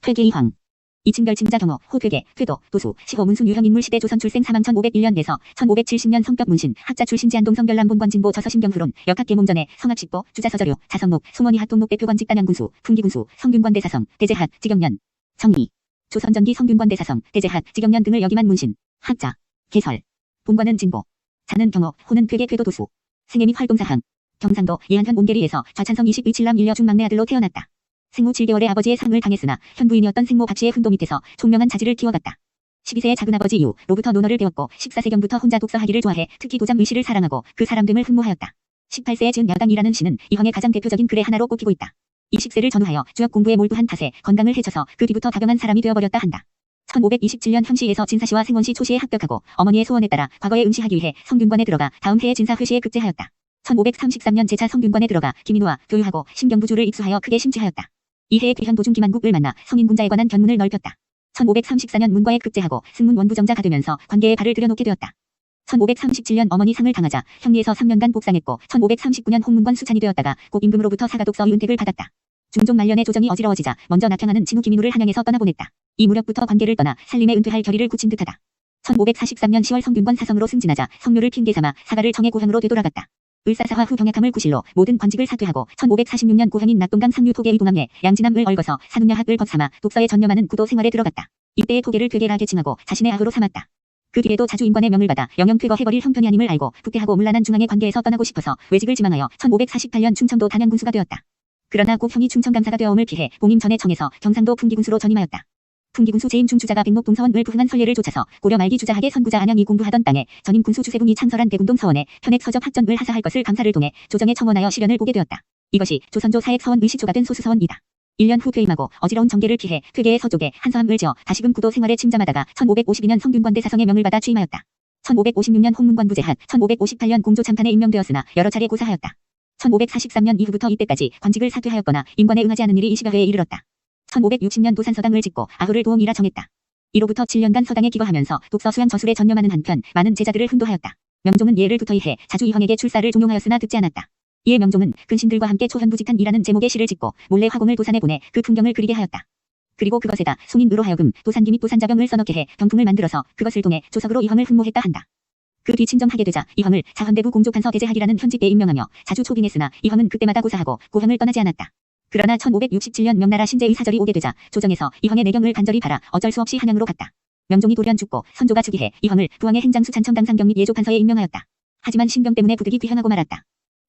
퇴계 이황. 이층별층자 경호, 호 퇴계, 퇴도, 도수, 시호 문순 유형 인물 시대 조선 출생 사망 1501년 내서 1570년 성격 문신, 학자 출신 지안동 성별남 본관 진보 저서 신경후론, 역학 계몽전에 성학식보, 주자 서저료, 자성록, 송원이 학동록 대표관 직단양군수, 풍기군수, 성균관 대사성, 대제학, 직영년. 정의. 조선전기 성균관 대사성, 대제학, 직영년 등을 역임한 문신, 학자. 개설. 본관은 진보. 자는 경호, 호는 퇴계 퇴도 도수. 생애 및 활동사항. 경상도 예안현 옹계리에서 좌찬성 27남 1녀 중 막내 아들로 태어났다. 생후 7개월에 아버지의 상을 당했으나 현부인이었던 생모 박씨의 훈도 밑에서 총명한 자질을 키워갔다. 12세의 작은아버지 이후로부터 논어를 배웠고 14세경부터 혼자 독서하기를 좋아해 특히 도장 의시를 사랑하고 그 사람됨을 흠모하였다. 18세에 지은 야당이라는 시는 이황의 가장 대표적인 글의 하나로 꼽히고 있다. 20세를 전후하여 주역 공부에 몰두한 탓에 건강을 해쳐서 그 뒤부터 다경한 사람이 되어버렸다 한다. 1527년 현시에서 진사시와 생원시 초시에 합격하고 어머니의 소원에 따라 과거에 응시하기 위해 성균관에 들어가 다음 해에 진사회시에 급제하였다. 1533년 제차 성균관에 들어가 김인우와 교유하고 신경부주를 입수하여 크게 심취하였다. 이해에 귀현 도중 김한국을 만나 성인군자에 관한 견문을 넓혔다. 1534년 문과에 급제하고 승문 원부정자가 되면서 관계에 발을 들여놓게 되었다. 1537년 어머니 상을 당하자 형리에서 3년간 복상했고 1539년 홍문관 수찬이 되었다가 곧 임금으로부터 사가독서 윤택을 받았다. 중종 말년에 조정이 어지러워지자 먼저 낙향하는 진우 김인우를 한양에서 떠나보냈다. 이 무렵부터 관계를 떠나 살림에 은퇴할 결의를 굳힌 듯하다. 1543년 10월 성균관 사성으로 승진하자 성묘를 핑계삼아 사가를 청해 고향으로 되돌아갔다. 을사사화 후 병약함을 구실로 모든 관직을 사퇴하고 1546년 고향인 낙동강 상류 토계의 동암내 양진암을 얽어서 산운야학을 벗삼아 독서에 전념하는 구도 생활에 들어갔다. 이때의 토계를 퇴계라 계칭하고 자신의 악으로 삼았다. 그 뒤에도 자주 인관의 명을 받아 영영 퇴거해버릴 형편이 아님을 알고 부패하고 문란한 중앙의 관계에서 떠나고 싶어서 외직을 지망하여 1548년 충청도 단양군수가 되었다. 그러나 꼭 형이 충청감사가 되어옴을 피해 봉임 전에 청해서 경상도 풍기군수로 전임하였다. 풍기군수 재임 중추자가 백목 동서원을 부흥한 선례를 좇아서 고려 말기 주자학의 선구자 안양이 공부하던 땅에 전임 군수 주세붕이 창설한 대군동 서원에 편액 서적 학전을 하사할 것을 감사를 통해 조정에 청원하여 실현을 보게 되었다. 이것이 조선조 사액 서원 의시초가 된 소수서원이다. 1년 후 퇴임하고 어지러운 정계를 피해 퇴계의 서쪽에 한서함을 지어 다시금 구도 생활에 침잠하다가 1552년 성균관 대사성의 명을 받아 취임하였다. 1556년 홍문관 부제한 1558년 공조 참판에 임명되었으나 여러 차례 고사하였다. 1543년 이후부터 이때까지 관직을 사퇴하였거나 임관에 응하지 않은 일이 20여 회에 이르렀다. 1560년 도산서당을 짓고 아후를 도옹이라 정했다. 이로부터 7년간 서당에 기거하면서 독서 수양 저술에 전념하는 한편 많은 제자들을 훈도하였다. 명종은 예를 두터이 해 자주 이황에게 출사를 종용하였으나 듣지 않았다. 이에 명종은 근신들과 함께 초현부직한이라는 제목의 시를 짓고 몰래 화공을 도산에 보내 그 풍경을 그리게 하였다. 그리고 그것에다 송인으로 하여금 도산기 및 도산자병을 써넣게 해 병풍을 만들어서 그것을 통해 조석으로 이황을 흠모했다 한다. 그 뒤 친정하게 되자 이황을 자헌대부 공조판서 대제학이라는 현직에 임명하며 자주 초빙했으나 이황은 그때마다 고사하고 고향을 떠나지 않았다. 그러나 1567년 명나라 신제의 사절이 오게 되자 조정에서 이황의 내경을 간절히 바라 어쩔 수 없이 한양으로 갔다. 명종이 돌연 죽고 선조가 즉위해 이황을 부왕의 행장수 찬청당상경 및 예조판서에 임명하였다. 하지만 신병 때문에 부득이 귀현하고 말았다.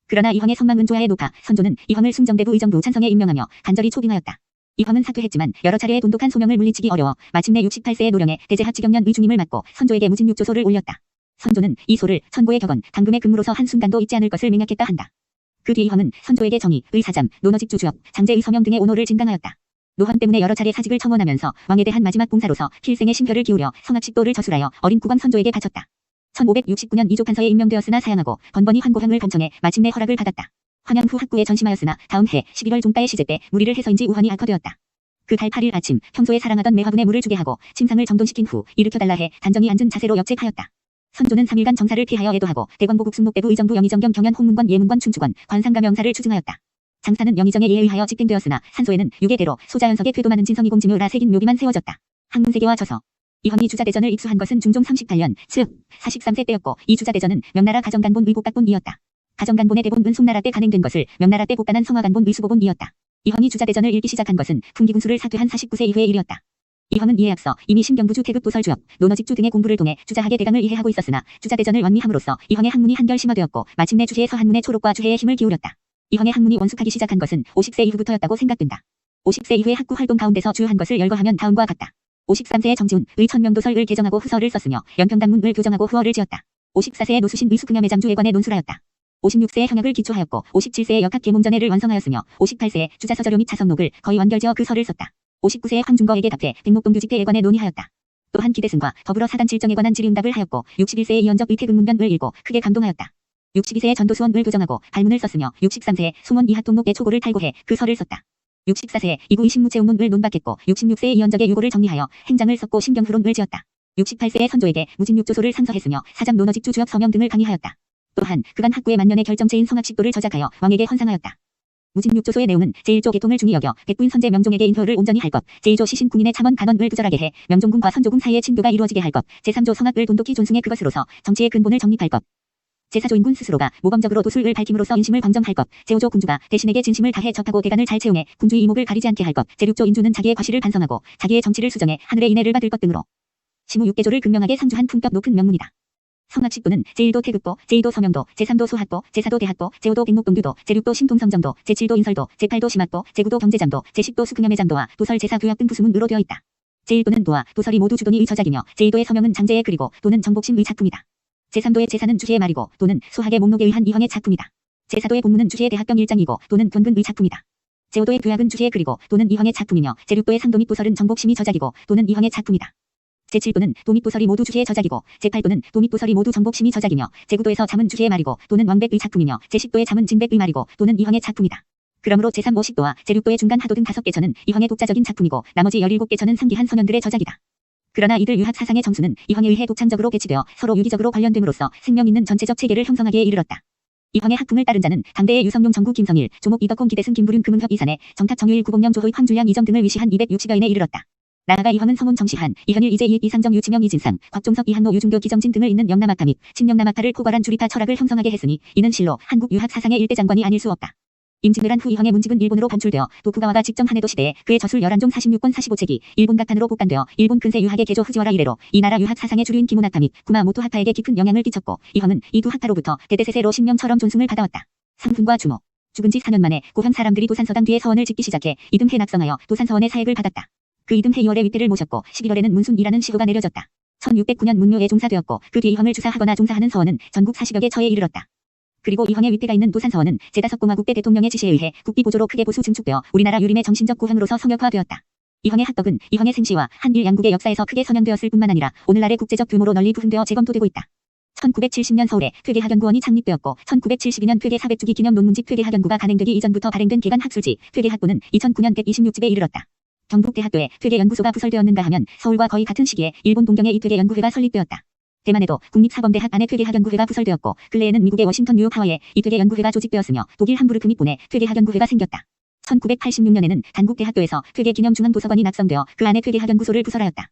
그러나 이황의 성망은 조하에 높아 선조는 이황을 숭정대부 의정부 찬성에 임명하며 간절히 초빙하였다. 이황은 사퇴했지만 여러 차례의 돈독한 소명을 물리치기 어려워 마침내 68세의 노령에 대제학 직영년 의중임을 맡고 선조에게 무진육조소를 올렸다. 선조는 이 소를 천고의 격언, 당금의 근무로서 한순간도 잊지 않을 것을 맹약했다 한다. 그 뒤 이황은 선조에게 정의, 의사잠, 논어직주 주역, 장제의 서명 등의 오노를 진강하였다. 노헌 때문에 여러 차례 사직을 청원하면서 왕에 대한 마지막 봉사로서 필생의 심혈을 기울여 성학식도를 저술하여 어린 국왕 선조에게 바쳤다. 1569년 이조판서에 임명되었으나 사양하고 번번이 환고형을 간청해 마침내 허락을 받았다. 환양 후 학구에 전심하였으나 다음 해 11월 종가의 시제 때 무리를 해서인지 우환이 악화되었다. 그 달 8일 아침 평소에 사랑하던 매화분에 물을 주게 하고 침상을 정돈시킨 후 일으켜달라 해 단정히 앉은 자세로 역책하였다. 선조는 3일간 정사를 피하여 애도하고 대관보국 숙목대부 의정부 영의정경 경연 홍문관 예문관 춘추관 관상가 명사를 추증하였다. 장사는 영의정에 의하여 집행되었으나 산소에는 유계대로 소자연석에 궤도 많은 진성이 공지묘라 새긴 묘비만 세워졌다. 학문세계와 저서 이황이 주자대전을 입수한 것은 중종 38년 즉 43세 때였고 이 주자대전은 명나라 가정간본 의복각본이었다. 가정간본의 대본은 송나라 때 간행된 것을 명나라 때 복간한 성화간본 의수보본이었다. 이황이 주자대전을 읽기 시작한 것은 풍기군수를 사퇴한 49세 이후의 일이었다. 이황은 이에 앞서 이미 신경부주 태급 도설주역, 논어직주 등의 공부를 통해 주자학의 대강을 이해하고 있었으나 주자대전을 완미함으로써 이황의 학문이 한결 심화되었고 마침내 주해의 서한문의 초록과 주해의 힘을 기울였다. 이황의 학문이 원숙하기 시작한 것은 50세 이후부터였다고 생각된다. 50세 이후의 학구 활동 가운데서 주요한 것을 열거하면 다음과 같다. 53세에 정지훈의 천명도설을 개정하고 후서를 썼으며 연평단문을 교정하고 후어를 지었다. 54세에 노수신 의수금야매장주 외관에 논술하였다. 56세에 형약을 기초하였고 57세에 역학 계몽전해를 완성하였으며 58세에 주자서저료 및 자성록을 거의 완결지어 그 서를 썼다. 59세에 황중거에게 답해 백목동규직대 예관에 논의하였다. 또한 기대승과 더불어 사단 질정에 관한 질의응답을 하였고 61세에 이연적 의태근문변을 읽고 크게 감동하였다. 62세에 전도수원을 교정하고 발문을 썼으며 63세에 송원 이하통록 대초고를 탈고해 그 서를 썼다. 64세에 이구 이신무체운문을 논박했고 66세에 이연적의 유고를 정리하여 행장을 썼고 신경후론을 지었다. 68세에 선조에게 무진육조소를 상서했으며 사장 논어직주 주역 서명 등을 강의하였다. 또한 그간 학구의 만년의 결정체인 성학식도를 저작하여 왕에게 헌상하였다. 무직육조소의 내용은 제1조 개통을 중히 여겨 백부인 선제 명종에게 인효를 온전히 할 것, 제2조 시신 군인의 참원 간원을 부절하게 해 명종군과 선조군 사이의 친교가 이루어지게 할 것, 제3조 성악을 돈독히 존숭해 그것으로서 정치의 근본을 정립할 것, 제4조 인군 스스로가 모범적으로 도술을 밝힘으로써 인심을 방정할 것, 제5조 군주가 대신에게 진심을 다해 접하고 대간을 잘 채용해 군주의 이목을 가리지 않게 할 것, 제6조 인주는 자기의 과실을 반성하고 자기의 정치를 수정해 하늘의 인애를 받을 것 등으로 시무 6개조를 극명하게 상주한 품격 높은 명문이다. 성악식도는 제1도 태극도, 제2도 서명도, 제3도 소학도, 제4도 대학도, 제5도 백목동규도, 제6도 심동성정도, 제7도 인설도, 제8도 심학도, 제9도 경제장도, 제10도 수금염의장도와 도설 제사 교역 등 부수문으로 되어 있다. 제1도는 도와 도설이 모두 주돈이의 저작이며 제2도의 서명은 장제의 글이고 도는 정복심의 작품이다. 제3도의 제사는 주희의 말이고 도는 수학의 목록에 의한 이황의 작품이다. 제4도의 본문은 주희의 대학경 일장이고 도는 견근의 작품이다. 제5도의 교약은 주희의 글이고 도는 이황의 작품이며 제6도의 상도 및 도설은 정복심의 저작이고 도는 이황의 작품이다. 제7도는 도 및 도설이 모두 주희의 저작이고 제8도는 도 및 도설이 모두 정복심의 저작이며 제9도에서 잠은 주희의 말이고 도는 왕백의 작품이며 제10도의 잠은 진백의 말이고 도는 이황의 작품이다. 그러므로 제3모 식도와 제6도의 중간 하도 등 5개 처는 이황의 독자적인 작품이고 나머지 17개 처는 상기한 선현들의 저작이다. 그러나 이들 유학 사상의 정수는 이황에 의해 독창적으로 개치되어 서로 유기적으로 관련됨으로써 생명 있는 전체적 체계를 형성하기에 이르렀다. 이황의 학풍을 따른 자는 당대의 유성룡 정구 김성일, 조목 이덕홍 기대승 김부륜 금은협 이산해 정탁 정유일 구봉령 조호익 황줄량 이정 등을 위시한 260여인에 이르렀다. 나아가 이황은 성운 정시한, 이현일 이재이익 이상정 유치명 이진상, 곽종석 이한노 유중교 기정진 등을 잇는 영남학파 및 친영남학파를 포괄한 주리파 철학을 형성하게 했으니 이는 실로 한국 유학 사상의 일대 장관이 아닐 수 없다. 임진왜란 후 이황의 문집은 일본으로 반출되어 도쿠가와가 직정 한해도 시대에 그의 저술 11종 46권 45책이 일본 각판으로 복간되어 일본 근세 유학의 개조 후지와라 이래로 이 나라 유학 사상의 주류인 기문학파 및 구마모토 학파에게 깊은 영향을 끼쳤고 이황은 이 두 학파로부터 대대세세로 신명처럼 존숭을 받아왔다. 상훈과 주모. 죽은 지 4년 만에 고향 사람들이 도산서당 뒤에 서원을 짓기 시작해 이듬해 낙성하여 도산서원의 사액을 받았다. 그 이듬해 2월에 윗대를 모셨고 11월에는 문순이라는 시효가 내려졌다. 1609년 문묘에 종사되었고 그 뒤 이황을 주사하거나 종사하는 서원은 전국 40여 개 처에 이르렀다. 그리고 이황의 윗대가 있는 도산서원은 제5공화국 때 대통령의 지시에 의해 국비보조로 크게 보수 증축되어 우리나라 유림의 정신적 고향으로서 성역화되었다. 이황의 학덕은 이황의 생시와 한일 양국의 역사에서 크게 선양되었을 뿐만 아니라 오늘날의 국제적 규모로 널리 부흥되어 재검토되고 있다. 1970년 서울에 퇴계학연구원이 창립되었고 1972년 퇴계 400주기 기념 논문집 퇴계학연구가 간행되기 이전부터 발행된 개간 학술지 퇴계학부는 2009년 126집에 이르렀다. 경북대학교에 퇴계연구소가 부설되었는가 하면 서울과 거의 같은 시기에 일본 동경에 이 퇴계연구회가 설립되었다. 대만에도 국립사범대학 안에 퇴계학연구회가 부설되었고 근래에는 미국의 워싱턴 뉴욕 하와이에 이 퇴계연구회가 조직되었으며 독일 함부르크 및 본에 퇴계학연구회가 생겼다. 1986년에는 단국대학교에서 퇴계기념중앙도서관이 낙성되어 그 안에 퇴계학연구소를 부설하였다.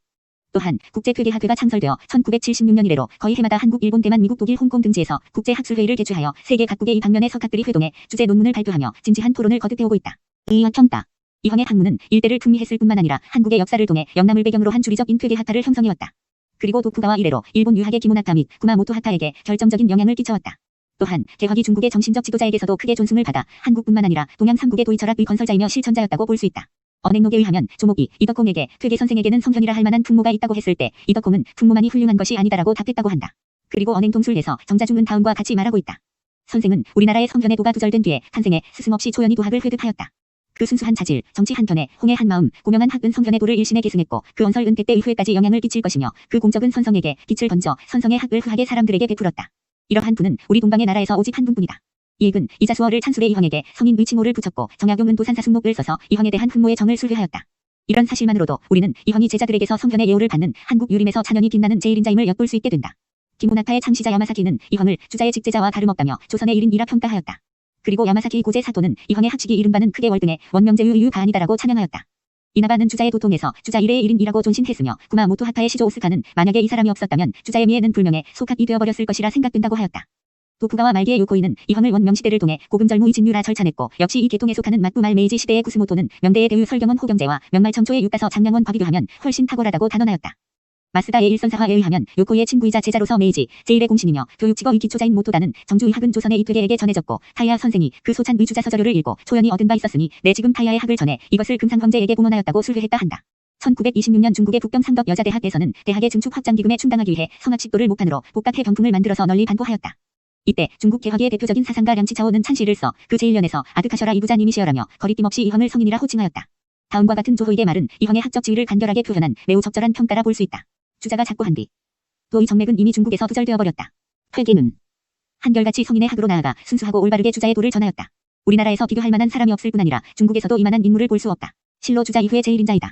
또한 국제퇴계학회가 창설되어 1976년 이래로 거의 해마다 한국, 일본, 대만, 미국, 독일, 홍콩 등지에서 국제학술회의를 개최하여 세계 각국의 이 방면의 석학들이 회동해 주제 논문을 발표하며 진지한 토론을 거듭해오고 있다. 의학 평가. 이황의 학문은 일대를 풍미했을 뿐만 아니라 한국의 역사를 통해 영남을 배경으로 한 주리적인 퇴계학파를 형성해왔다. 그리고 도쿠가와 이래로 일본 유학의 기문학파 및 구마모토 학파에게 결정적인 영향을 끼쳐왔다. 또한 개혁이 중국의 정신적 지도자에게서도 크게 존숭을 받아 한국뿐만 아니라 동양 3국의 도의철학의 건설자이며 실천자였다고 볼 수 있다. 언행록에 의하면 조목이 이덕홍에게 퇴계 선생에게는 성현이라 할 만한 풍모가 있다고 했을 때 이덕홍은 풍모만이 훌륭한 것이 아니다라고 답했다고 한다. 그리고 언행통술에서 정자중은 다음과 같이 말하고 있다. 선생은 우리나라의 성현의 도가 두절된 뒤에 탄생에 스승없이 초연히 도학을 획득하였다. 그 순수한 자질, 정치 한편에 홍의 한마음, 고명한 학은 성현의 도를 일신에 계승했고 그 언설 은퇴 때 의후에까지 영향을 끼칠 것이며 그 공적은 선성에게 빛을 던져 선성의 학을 후하게 사람들에게 베풀었다. 이러한 분은 우리 동방의 나라에서 오직 한 분뿐이다. 이익은 이자수어를 찬술해 이황에게 성인의 칭호를 붙였고 정약용은 도산사순목을 써서 이황에 대한 훈모의 정을 술회하였다. 이런 사실만으로도 우리는 이황이 제자들에게서 성현의 예우를 받는 한국 유림에서 찬연이 빛나는 제1인자임을 엿볼 수 있게 된다. 기문학파의 창시자 야마사키는 이황을 주자의 직제자와 다름없다며 조선의 1인이라 평가하였다. 그리고 야마사키 고제 사토는 이황의 학식이 이른바는 크게 월등해 원명제의 유가 아니다라고 찬양하였다. 이나바는 주자의 도통에서 주자 1의 1인이라고 존신했으며 구마모토 하파의 시조 오스카는 만약에 이 사람이 없었다면 주자의 미에는 불명예 속학이 되어버렸을 것이라 생각된다고 하였다. 도쿠가와 말기의 요코이는 이황을 원명시대를 통해 고금절무의 진유라 절찬했고 역시 이 계통에 속하는 막부말 메이지 시대의 구스모토는 명대의 대유 설경원 호경제와 명말청초의 육가서 장량원과 비교하면 훨씬 탁월하다고 단언하였다. 마스다의 일선사화에 의하면 요코이의 친구이자 제자로서 메이지 제1의 공신이며 교육직어의 기초자인 모토다는 정주의학은 조선의 이퇴계에게 전해졌고 타이야 선생이 그 소찬 의주자 서저료를 읽고 초연히 얻은 바 있었으니 내 지금 타이야의 학을 전해 이것을 금상황제에게 공언하였다고 술회했다 한다. 1926년 중국의 북경 상덕 여자대학에서는 대학의 증축 확장 기금에 충당하기 위해 성악식도를 목판으로 복각해 병풍을 만들어서 널리 반포하였다. 이때 중국 개화기의 대표적인 사상가 량치차오는 찬시를 써 그 제1년에서 아득하셔라 이부자님이시여라며 거리낌 없이 이황을 성인이라 호칭하였다. 다음과 같은 조호익의 말은 이황의 학적 지위를 간결하게 표현한 매우 적절한 평가라 볼 수 있다. 주자가 작고한 뒤 도의 정맥은 이미 중국에서 두절되어 버렸다. 퇴계는 한결같이 성인의 학으로 나아가 순수하고 올바르게 주자의 도를 전하였다. 우리나라에서 비교할 만한 사람이 없을 뿐 아니라 중국에서도 이만한 인물을 볼 수 없다. 실로 주자 이후의 제1인자이다.